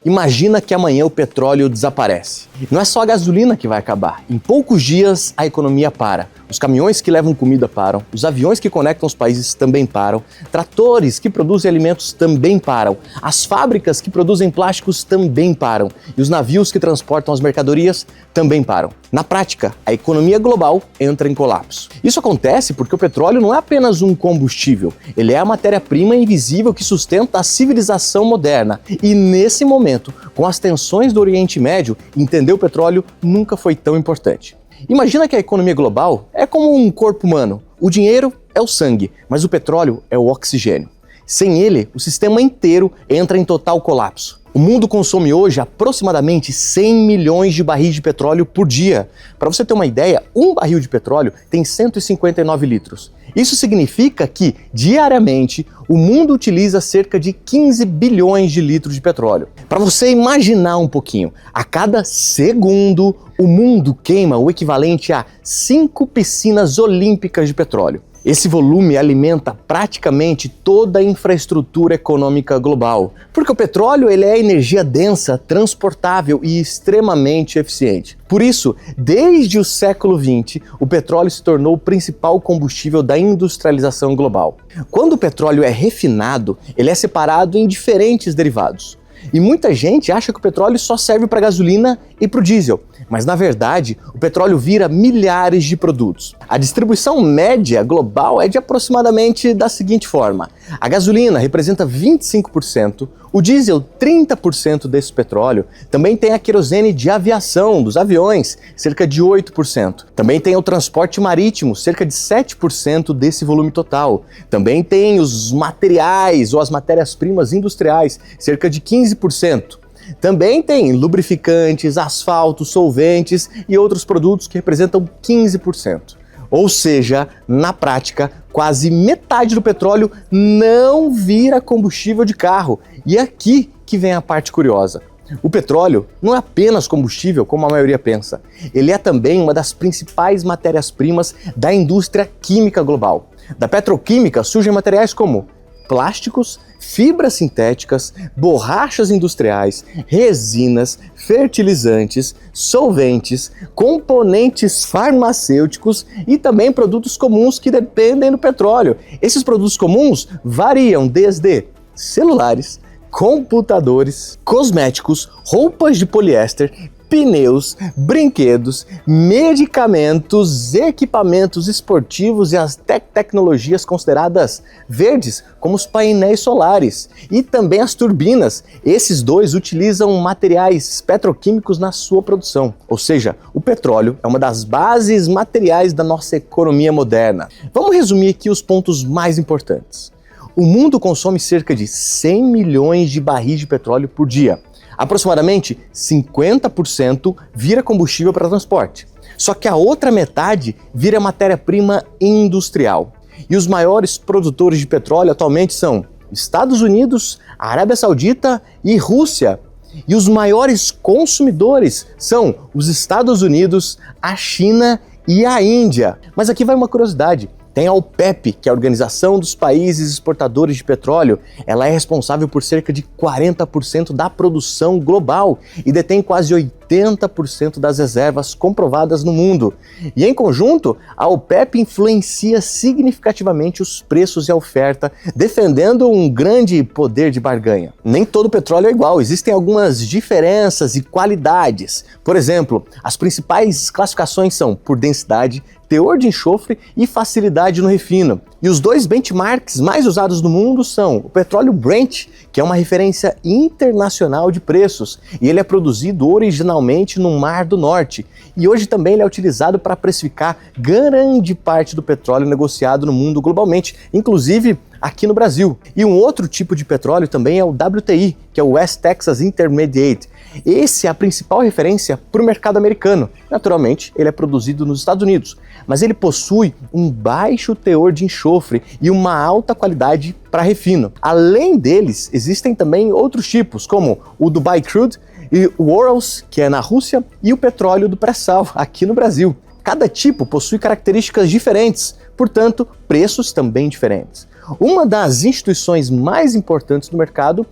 Imagina que amanhã o petróleo desaparece. Não é só a gasolina que vai acabar. Em poucos dias a economia para. Os caminhões que levam comida param, os aviões que conectam os países também param, tratores que produzem alimentos também param, as fábricas que produzem plásticos também param e os navios que transportam as mercadorias também param. Na prática, a economia global entra em colapso. Isso acontece porque o petróleo não é apenas um combustível, ele é a matéria-prima invisível que sustenta a civilização moderna. E nesse momento, com as tensões do Oriente Médio, entender o petróleo nunca foi tão importante. Imagina que a economia global é como um corpo humano. O dinheiro é o sangue, mas o petróleo é o oxigênio. Sem ele, o sistema inteiro entra em total colapso. O mundo consome hoje aproximadamente 100 milhões de barris de petróleo por dia. Para você ter uma ideia, um barril de petróleo tem 159 litros. Isso significa que, diariamente, o mundo utiliza cerca de 15 bilhões de litros de petróleo. Para você imaginar um pouquinho, a cada segundo, o mundo queima o equivalente a 5 piscinas olímpicas de petróleo. Esse volume alimenta praticamente toda a infraestrutura econômica global, porque o petróleo ele é energia densa, transportável e extremamente eficiente. Por isso, desde o século XX, o petróleo se tornou o principal combustível da industrialização global. Quando o petróleo é refinado, ele é separado em diferentes derivados. E muita gente acha que o petróleo só serve para gasolina e para o diesel, mas na verdade o petróleo vira milhares de produtos. A distribuição média global é de aproximadamente da seguinte forma: a gasolina representa 25%, o diesel 30% desse petróleo, também tem a querosene de aviação, dos aviões, cerca de 8%. Também tem o transporte marítimo, cerca de 7% desse volume total. Também tem os materiais ou as matérias-primas industriais, cerca de 15%. Também tem lubrificantes, asfaltos, solventes e outros produtos que representam 15%. Ou seja, na prática, quase metade do petróleo não vira combustível de carro. E aqui que vem a parte curiosa. O petróleo não é apenas combustível, como a maioria pensa. Ele é também uma das principais matérias-primas da indústria química global. Da petroquímica surgem materiais como plásticos, fibras sintéticas, borrachas industriais, resinas, fertilizantes, solventes, componentes farmacêuticos e também produtos comuns que dependem do petróleo. Esses produtos comuns variam desde celulares, computadores, cosméticos, roupas de poliéster, pneus, brinquedos, medicamentos, equipamentos esportivos e as tecnologias consideradas verdes, como os painéis solares e também as turbinas. Esses dois utilizam materiais petroquímicos na sua produção. Ou seja, o petróleo é uma das bases materiais da nossa economia moderna. Vamos resumir aqui os pontos mais importantes. O mundo consome cerca de 100 milhões de barris de petróleo por dia. Aproximadamente 50% vira combustível para transporte. Só que a outra metade vira matéria-prima industrial. E os maiores produtores de petróleo atualmente são Estados Unidos, Arábia Saudita e Rússia. E os maiores consumidores são os Estados Unidos, a China e a Índia. Mas aqui vai uma curiosidade. Tem a OPEP, que é a Organização dos Países Exportadores de Petróleo. Ela é responsável por cerca de 40% da produção global e detém quase 80% das reservas comprovadas no mundo. E em conjunto, a OPEP influencia significativamente os preços e a oferta, defendendo um grande poder de barganha. Nem todo petróleo é igual, existem algumas diferenças e qualidades. Por exemplo, as principais classificações são por densidade, teor de enxofre e facilidade no refino. E os dois benchmarks mais usados no mundo são o petróleo Brent, que é uma referência internacional de preços, e ele é produzido originalmente no Mar do Norte, e hoje também ele é utilizado para precificar grande parte do petróleo negociado no mundo globalmente, inclusive aqui no Brasil. E um outro tipo de petróleo também é o WTI, que é o West Texas Intermediate. Esse é a principal referência para o mercado americano. Naturalmente, ele é produzido nos Estados Unidos, mas ele possui um baixo teor de enxofre e uma alta qualidade para refino. Além deles, existem também outros tipos, como o Dubai Crude e o Urals, que é na Rússia, e o petróleo do pré-sal, aqui no Brasil. Cada tipo possui características diferentes, portanto, preços também diferentes. Uma das instituições mais importantes do mercado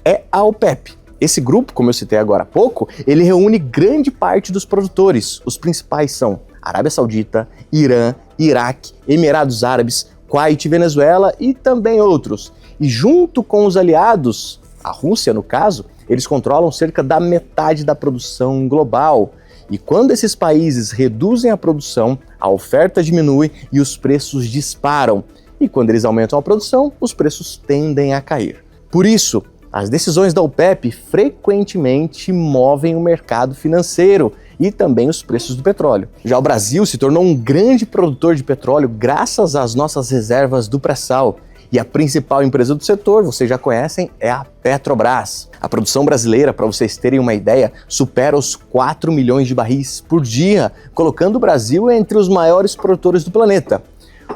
é a OPEP. Esse grupo, como eu citei agora há pouco, ele reúne grande parte dos produtores. Os principais são Arábia Saudita, Irã, Iraque, Emirados Árabes, Kuwait, Venezuela e também outros. E junto com os aliados, a Rússia no caso, eles controlam cerca da metade da produção global. E quando esses países reduzem a produção, a oferta diminui e os preços disparam. E quando eles aumentam a produção, os preços tendem a cair. Por isso, as decisões da OPEP frequentemente movem o mercado financeiro e também os preços do petróleo. Já o Brasil se tornou um grande produtor de petróleo graças às nossas reservas do pré-sal. E a principal empresa do setor, vocês já conhecem, é a Petrobras. A produção brasileira, para vocês terem uma ideia, supera os 4 milhões de barris por dia, colocando o Brasil entre os maiores produtores do planeta.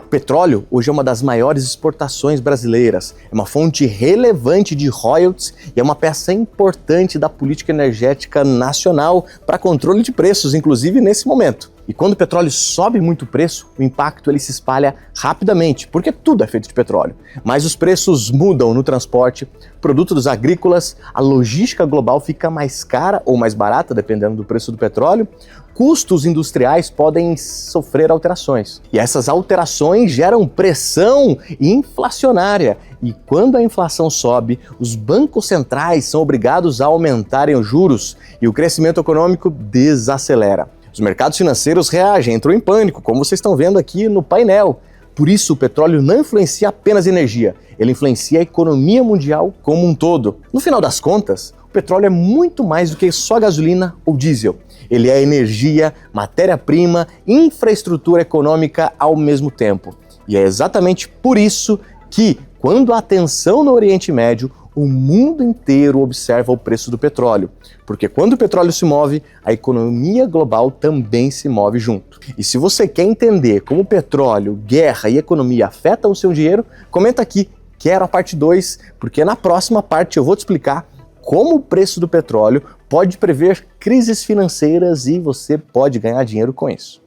O petróleo hoje é uma das maiores exportações brasileiras, é uma fonte relevante de royalties e é uma peça importante da política energética nacional para controle de preços, inclusive nesse momento. E quando o petróleo sobe muito o preço, o impacto ele se espalha rapidamente, porque tudo é feito de petróleo. Mas os preços mudam no transporte, produtos agrícolas, a logística global fica mais cara ou mais barata, dependendo do preço do petróleo. Custos industriais podem sofrer alterações. E essas alterações geram pressão inflacionária. E quando a inflação sobe, os bancos centrais são obrigados a aumentarem os juros e o crescimento econômico desacelera. Os mercados financeiros reagem, entram em pânico, como vocês estão vendo aqui no painel. Por isso, o petróleo não influencia apenas a energia, ele influencia a economia mundial como um todo. No final das contas, o petróleo é muito mais do que só gasolina ou diesel. Ele é energia, matéria-prima, infraestrutura econômica ao mesmo tempo. E é exatamente por isso que, quando há tensão no Oriente Médio, o mundo inteiro observa o preço do petróleo, porque quando o petróleo se move, a economia global também se move junto. E se você quer entender como o petróleo, guerra e economia afetam o seu dinheiro, comenta aqui, quero a parte 2, porque na próxima parte eu vou te explicar como o preço do petróleo pode prever crises financeiras e você pode ganhar dinheiro com isso.